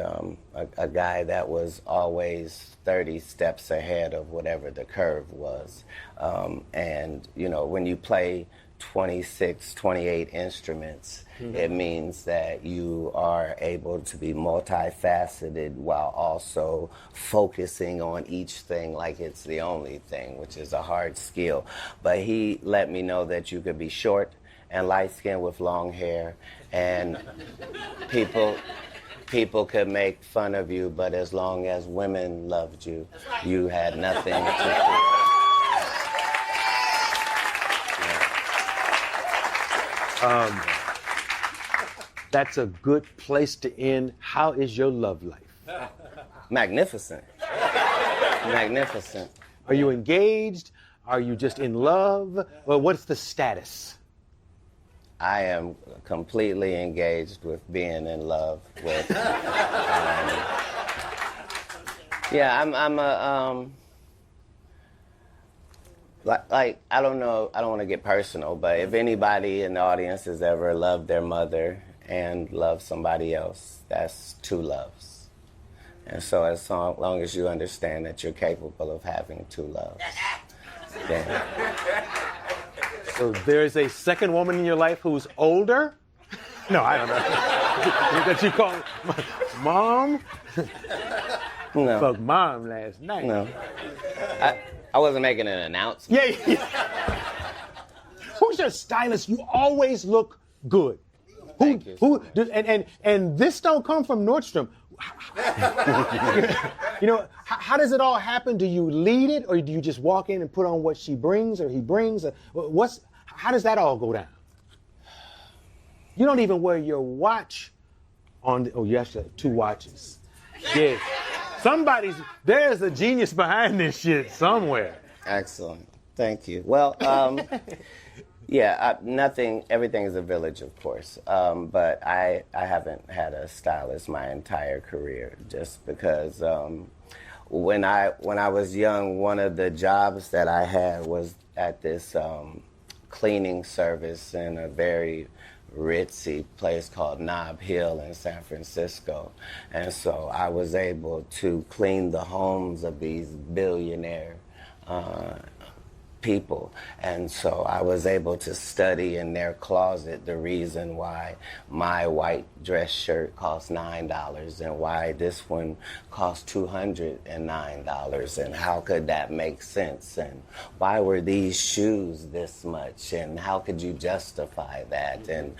a guy that was always 30 steps ahead of whatever the curve was. And you know, when you play 26, 28 instruments, it means that you are able to be multifaceted while also focusing on each thing like it's the only thing, which is a hard skill. But he let me know that you could be short and light-skinned with long hair, and people could make fun of you, but as long as women loved you, you had nothing to fear. That's a good place to end. How is your love life? Magnificent. Magnificent. Are you engaged? Are you just in love? Well, what's the status? I am completely engaged with being in love with. I'm a like I don't know. I don't want to get personal, but if anybody in the audience has ever loved their mother and loved somebody else, that's two loves. And so as long as you understand that you're capable of having two loves, then. So there's a second woman in your life who's older? No, I don't know. That you call mom? No. Fuck mom last night. No. I wasn't making an announcement. Yeah. Who's your stylist? You always look good. Thank you. And this don't come from Nordstrom. You know, how does it all happen? Do you lead it, or do you just walk in and put on what she brings or he brings? How does that all go down? You don't even wear your watch on. You actually have two watches. Yeah. There's a genius behind this shit somewhere. Excellent. Thank you. Well, everything is a village, of course. But I haven't had a stylist my entire career, just because when I was young, one of the jobs that I had was at this cleaning service in a very ritzy place called Nob Hill in San Francisco. And so I was able to clean the homes of these billionaire people. And so I was able to study in their closet the reason why my white dress shirt costs $9 and why this one costs $209, and how could that make sense, and why were these shoes this much, and how could you justify that? And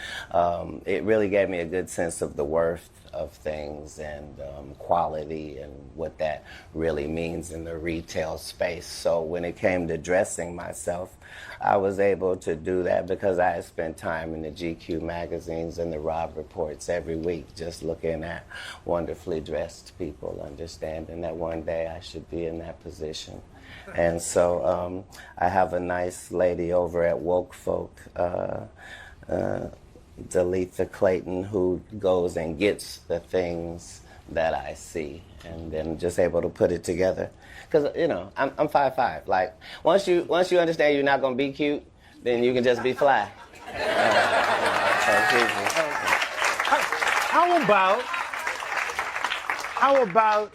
it really gave me a good sense of the worth of things and quality and what that really means in the retail space. So when it came to dressing myself, I was able to do that because I had spent time in the GQ magazines and the Rob reports every week just looking at wonderfully dressed people, understanding that one day I should be in that position. And so I have a nice lady over at Woke Folk, Dalitha Clayton, who goes and gets the things that I see and then just able to put it together. Because, you know, I'm 5'5". Like, once you understand you're not going to be cute, then you can just be fly. How about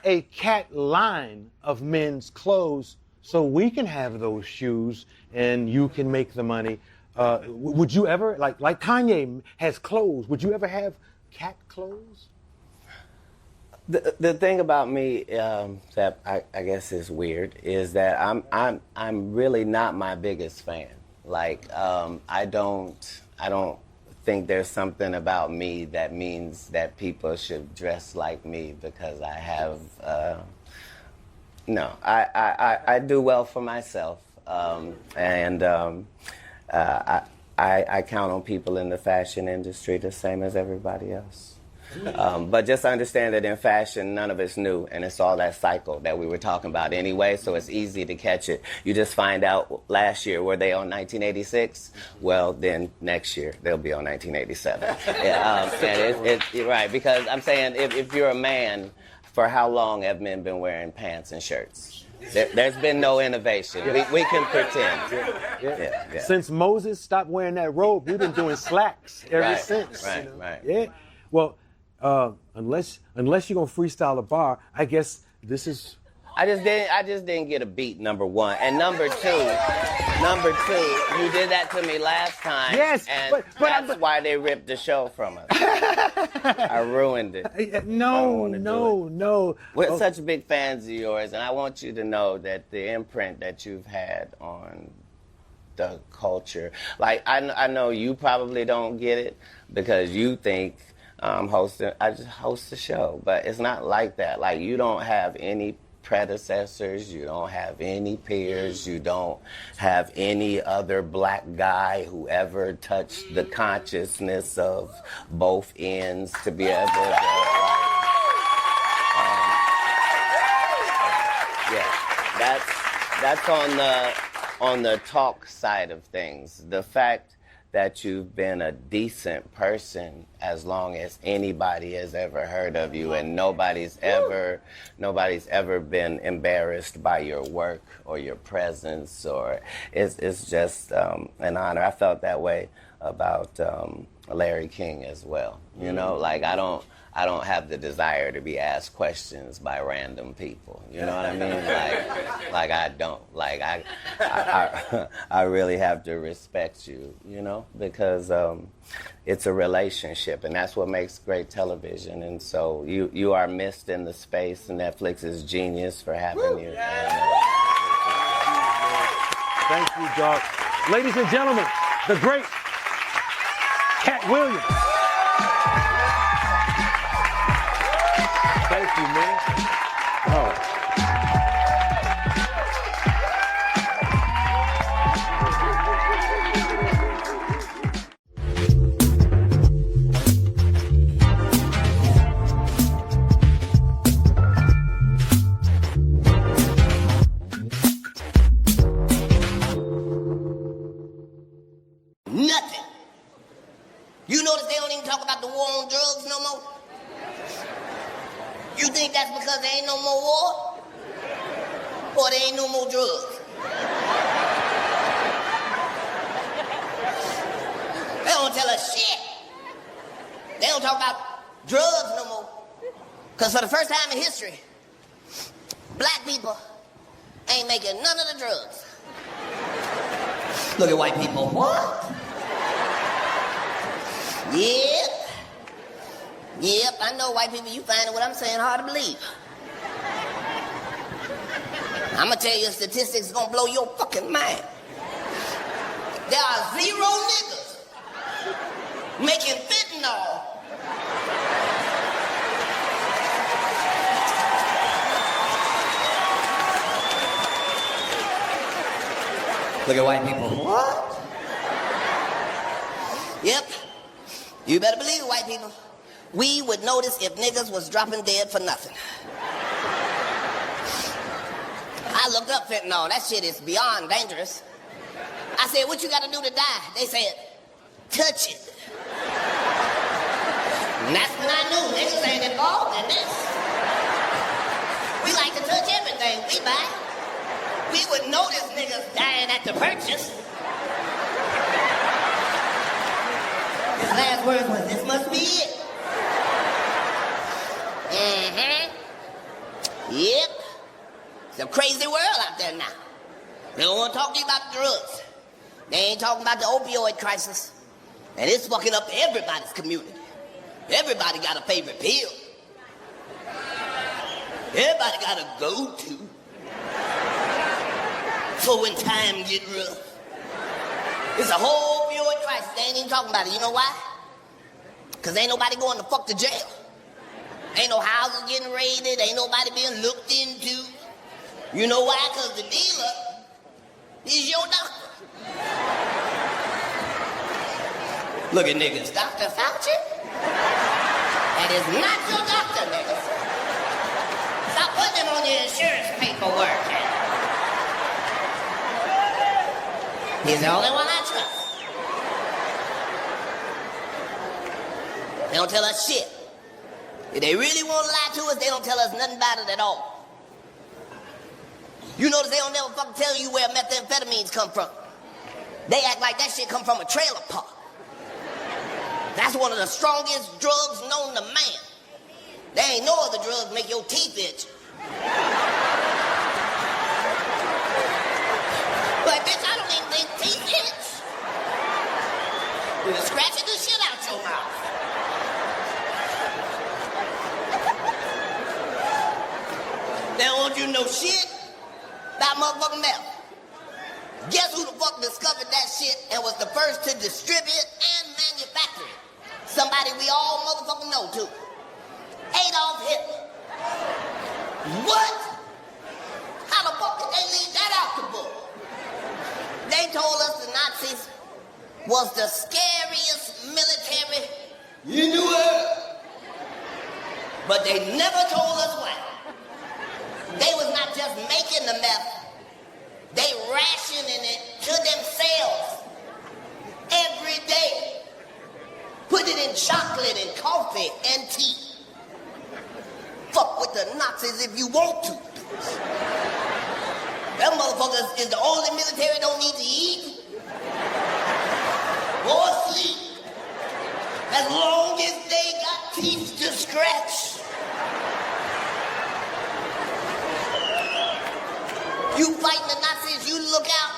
a Katt line of men's clothes so we can have those shoes and you can make the money? Would you ever, like Kanye has clothes, would you ever have Katt clothes? The thing about me that I guess is weird is that I'm really not my biggest fan. Like I don't think there's something about me that means that people should dress like me because I have No, I do well for myself, and I count on people in the fashion industry the same as everybody else. But just understand that in fashion, none of it's new, and it's all that cycle that we were talking about anyway, so it's easy to catch it. You just find out last year, were they on 1986? Well, then next year, they'll be on 1987. And right, because I'm saying if you're a man, for how long have men been wearing pants and shirts? There's been no innovation. We can pretend. Yeah. Since Moses stopped wearing that robe, we've been doing slacks ever since. Right, right. Yeah. Well, unless you're gonna freestyle a bar, I guess this is. I just didn't get a beat. Number one, and number two, you did that to me last time. Yes, and that's why they ripped the show from us. I ruined it. No. We're such big fans of yours, and I want you to know that the imprint that you've had on the culture, like I know you probably don't get it because you think. I just host the show, but it's not like that. Like, you don't have any predecessors, you don't have any peers, you don't have any other black guy who ever touched the consciousness of both ends to be able to, that's on the talk side of things. The fact that you've been a decent person as long as anybody has ever heard of you, and nobody's ever been embarrassed by your work or your presence, or it's just an honor. I felt that way about Larry King as well. You know, like I don't have the desire to be asked questions by random people. You know what I mean? Like I don't. Like I really have to respect you, you know, because it's a relationship, and that's what makes great television. And so you are missed in the space, and Netflix is genius for having you. Thank you, Doc. Ladies and gentlemen, the great Katt Williams. Thank you, man. Oh. Nothing. You notice they don't even talk about the war on drugs no more? You think that's because there ain't no more war? Or there ain't no more drugs? They don't tell us shit. They don't talk about drugs no more. Because for the first time in history, black people ain't making none of the drugs. Look at white people. What? Yep, I know white people, you finding what I'm saying hard to believe. I'm gonna tell you a statistic that's gonna blow your fucking mind. There are 0 niggas making fentanyl. Look at white people. What? Yep. You better believe it, white people. We would notice if niggas was dropping dead for nothing. I looked up fentanyl. That shit is beyond dangerous. I said, what you gotta do to die? They said, touch it. And that's when I knew niggas ain't involved in this. We like to touch everything we buy. We would notice niggas dying at the purchase. His last words was, this must be it. Yep. It's a crazy world out there now. They don't want to talk to you about drugs. They ain't talking about the opioid crisis. And it's fucking up everybody's community. Everybody got a favorite pill. Everybody got a go-to. For when times get rough. It's a whole opioid crisis. They ain't even talking about it. You know why? Because ain't nobody going to fuck to jail. Ain't no houses getting raided. Ain't nobody being looked into. You know why? Because the dealer is your doctor. Look at niggas. Dr. Fauci? That is not your doctor, niggas. Stop putting him on your insurance paperwork. He's the only one I trust. They don't tell us shit. If they really want to lie to us, they don't tell us nothing about it at all. You notice they don't never fucking tell you where methamphetamines come from. They act like that shit come from a trailer park. That's one of the strongest drugs known to man. There ain't no other drugs make your teeth itch. But bitch, I don't even think teeth itch. You're scratching the shit out your mouth. They don't want you to know shit about motherfucking meth. Guess who the fuck discovered that shit and was the first to distribute and manufacture it? Somebody we all motherfucking know too. Adolf Hitler. What? How the fuck did they leave that out the book? They told us the Nazis was the scariest military in the world. But they never told us why. They was not just making the meth, they rationing it to themselves every day. Put it in chocolate and coffee and tea. Fuck with the Nazis if you want to. Them motherfuckers is the only military don't need to eat or sleep as long as they got teeth to scratch. You fighting the Nazis, you look out,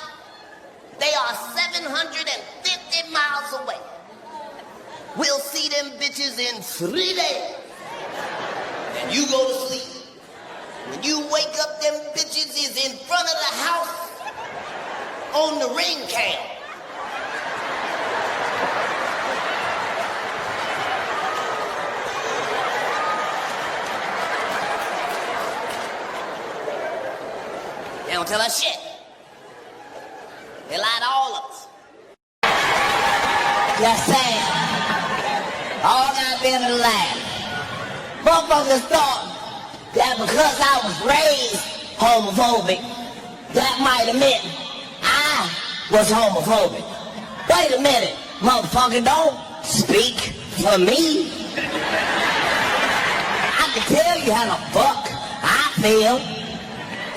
they are 750 miles away. We'll see them bitches in 3 days. And you go to sleep. When you wake up, them bitches is in front of the house on the ring cam. They don't tell us shit. They lie to all of us. Just saying. All got been to laugh. Motherfuckers thought that because I was raised homophobic, that might have meant I was homophobic. Wait a minute, motherfucker, don't speak for me. I can tell you how the fuck I feel.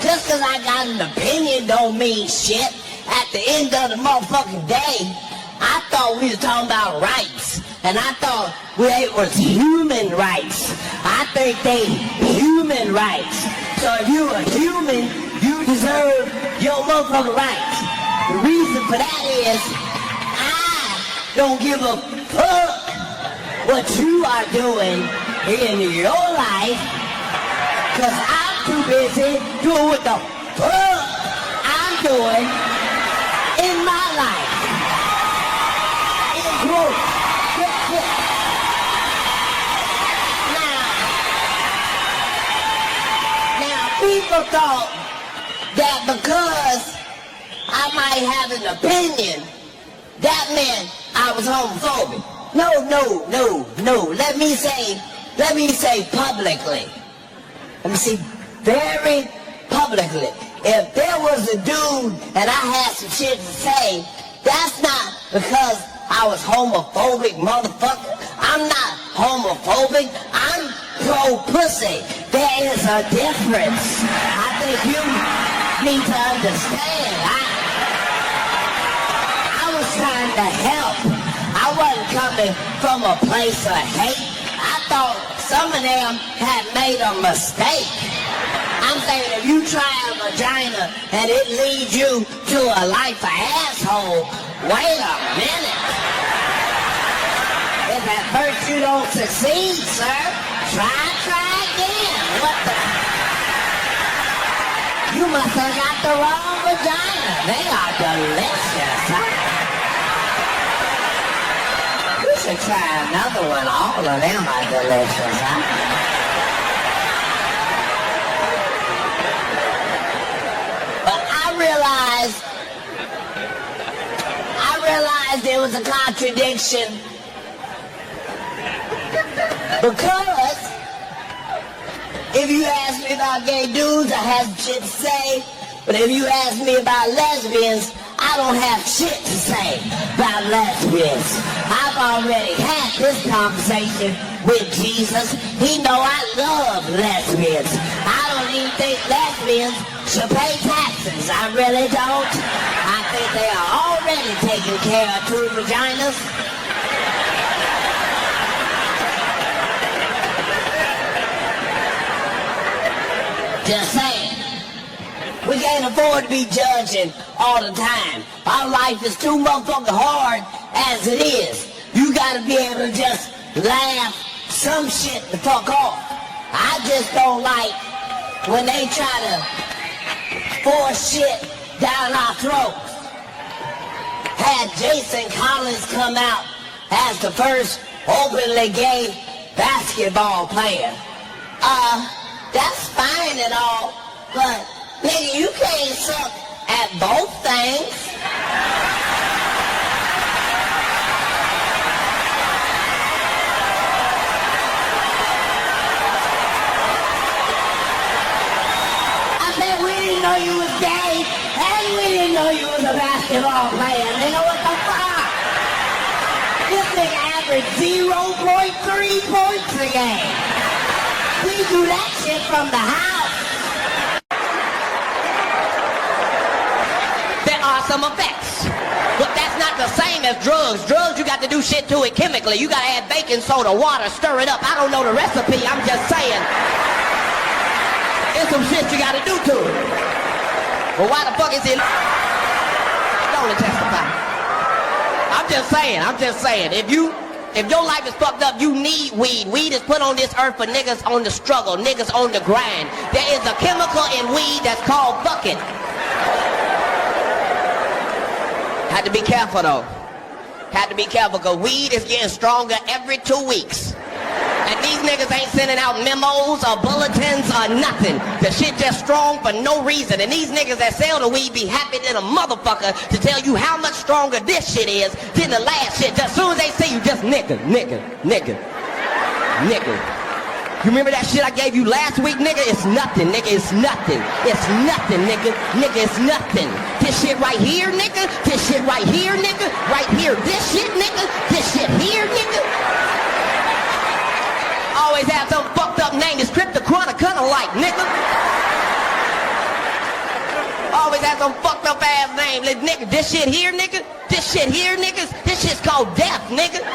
Just because I got an opinion don't mean shit. At the end of the motherfucking day, I thought we were talking about rights. And I thought it was human rights. I think they human rights. So if you are human, you deserve your motherfucking rights. The reason for that is I don't give a fuck what you are doing in your life, because I'm too busy doing what the fuck I'm doing in my life. It's growth. People thought that because I might have an opinion, that meant I was homophobic. No. Let me say publicly. Let me see very publicly. If there was a dude and I had some shit to say, that's not because I was homophobic, motherfucker. I'm not homophobic. I'm pro-pussy. There is a difference. I think you need to understand. I was trying to help. I wasn't coming from a place of hate. I thought some of them had made a mistake. I'm saying if you try a vagina and it leads you to a life of asshole, wait a minute. If at first you don't succeed, sir, try again. What the? You must have got the wrong vagina. They are delicious, huh? You should try another one. All of them are delicious, huh? realized there was a contradiction. Because if you ask me about gay dudes, I have shit to say. But if you ask me about lesbians, I don't have shit to say about lesbians. I've already had this conversation with Jesus. He know I love lesbians. I don't even think lesbians should pay taxes. I really don't. I think they are already taking care of 2 vaginas. Just saying. We can't afford to be judging all the time. Our life is too motherfucking hard as it is. You gotta be able to just laugh some shit the fuck off. I just don't like when they try to force shit down our throats. Had Jason Collins come out as the first openly gay basketball player. That's fine and all, but nigga, you can't suck at both things. I said we didn't know you was gay, and we didn't know you was a basketball player. Nigga, what the fuck? This nigga averaged 0.3 points a game. We do that shit from the house. There are some effects, but that's not the same as drugs. Drugs, you got to do shit to it chemically. You got to add baking soda, water, stir it up. I don't know the recipe, I'm just saying. There's some shit you got to do to it. Well, why the fuck is it? Don't testify. I'm just saying. If your life is fucked up, you need weed. Weed is put on this earth for niggas on the struggle, niggas on the grind. There is a chemical in weed that's called fucking. Had to be careful though. Had to be careful because weed is getting stronger every 2 weeks. And these niggas ain't sending out memos or bulletins or nothing. The shit just strong for no reason. And these niggas that sell the weed be happy than a motherfucker to tell you how much stronger this shit is than the last shit. Just as soon as they see you, just nigga. You remember that shit I gave you last week, nigga? It's nothing, nigga. It's nothing. It's nothing, nigga. Nigga, it's nothing. This shit right here, nigga. This shit right here, nigga. Right here. This shit, nigga. This shit here, nigga. Always have some fucked up name. It's cryptochronic-like, nigga. Always have some fucked up ass name. Like, nigga, this shit here, nigga. This shit here, niggas. This shit's called death, nigga.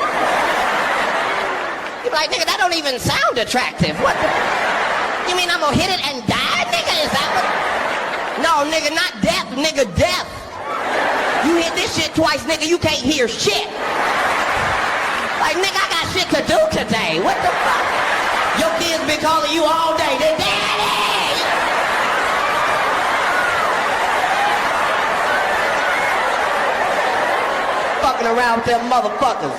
You be like, nigga, that don't even sound attractive. What the? You mean I'm gonna hit it and die, nigga? Is that what? No, nigga, not death, nigga, death. You hit this shit twice, nigga, you can't hear shit. Like, nigga, I got shit to do today. What the fuck? Your kids been calling you all day. They daddy! Fucking around with them motherfuckers.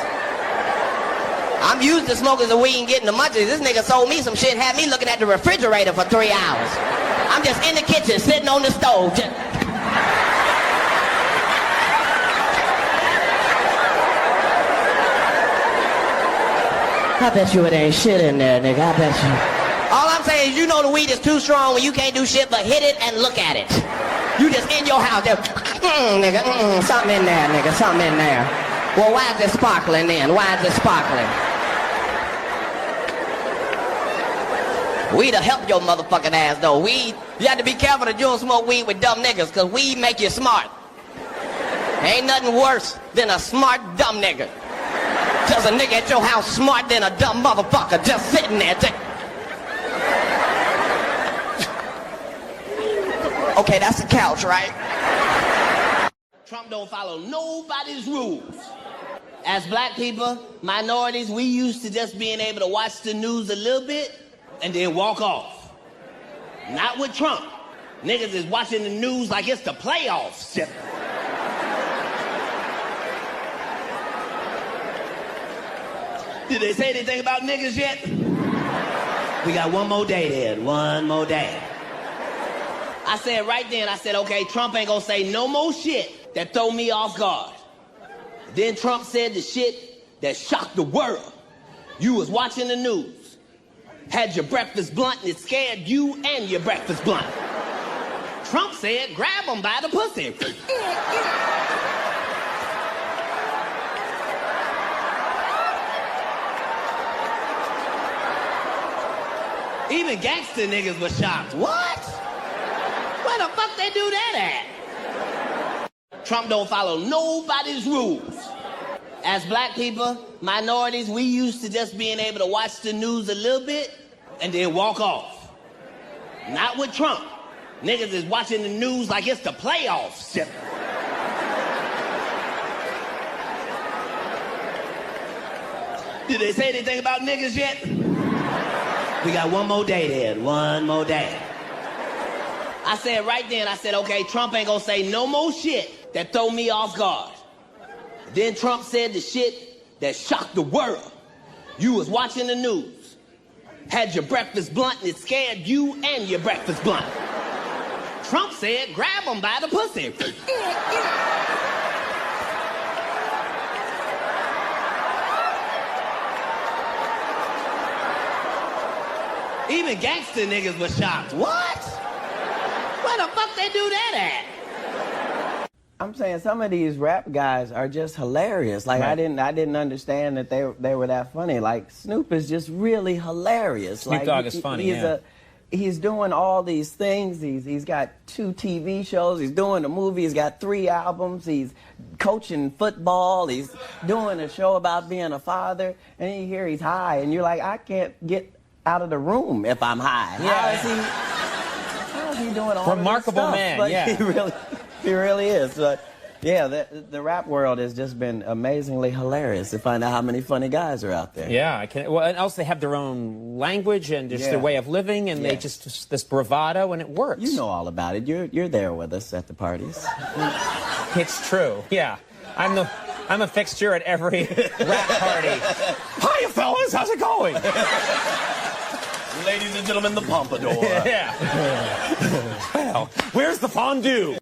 I'm used to smoking the weed and getting the munchies. This nigga sold me some shit, had me looking at the refrigerator for 3 hours. I'm just in the kitchen, sitting on the stove. Just... I bet you it ain't shit in there, nigga. I bet you. All I'm saying is you know the weed is too strong when you can't do shit but hit it and look at it. You just in your house, just, nigga, something in there, nigga, something in there. Well, why is it sparkling then? Why is it sparkling? Weed to help your motherfucking ass, though. Weed, you have to be careful that you don't smoke weed with dumb niggas, because weed make you smart. Ain't nothing worse than a smart dumb nigga. Just a nigga at your house smart than a dumb motherfucker just sitting there. Okay, that's the couch, right? Trump don't follow nobody's rules. As black people, minorities, we used to just being able to watch the news a little bit and then walk off. Not with Trump. Niggas is watching the news like it's the playoffs. Did they say anything about niggas yet? We got one more day then, one more day. I said right then, I said, okay, Trump ain't gonna say no more shit that throw me off guard. Then Trump said the shit that shocked the world. You was watching the news, had your breakfast blunt, and it scared you and your breakfast blunt. Trump said, grab him by the pussy. Even gangster niggas was shocked. What? Where the fuck they do that at? Trump don't follow nobody's rules. As black people, minorities, we used to just being able to watch the news a little bit and then walk off. Not with Trump. Niggas is watching the news like it's the playoffs. Did they say anything about niggas yet? We got one more day then, one more day. I said right then, I said, okay, Trump ain't gonna say no more shit that throw me off guard. Then Trump said the shit that shocked the world. You was watching the news, had your breakfast blunt, and it scared you and your breakfast blunt. Trump said, grab him by the pussy. Even gangster niggas was shocked. What? Where the fuck they do that at? I'm saying some of these rap guys are just hilarious. Like, Right. I didn't understand that they were that funny. Like, Snoop is just really hilarious. Snoop Dogg is funny, He's doing all these things. He's got 2 TV shows. He's doing a movie. He's got 3 albums. He's coaching football. He's doing a show about being a father. And you hear he's high, and you're like, I can't get out of the room if I'm high. Yeah. How is he doing all Remarkable of this stuff? man, But yeah. he really is. But yeah, the rap world has just been amazingly hilarious to find out how many funny guys are out there. Yeah, I can. Well, and also they have their own language and just their way of living, and they just this bravado, and it works. You know all about it. You're there with us at the parties. It's true. Yeah, I'm a fixture at every rap party. Hiya, fellas, how's it going? Ladies and gentlemen, the pompadour. Yeah. Well, where's the fondue?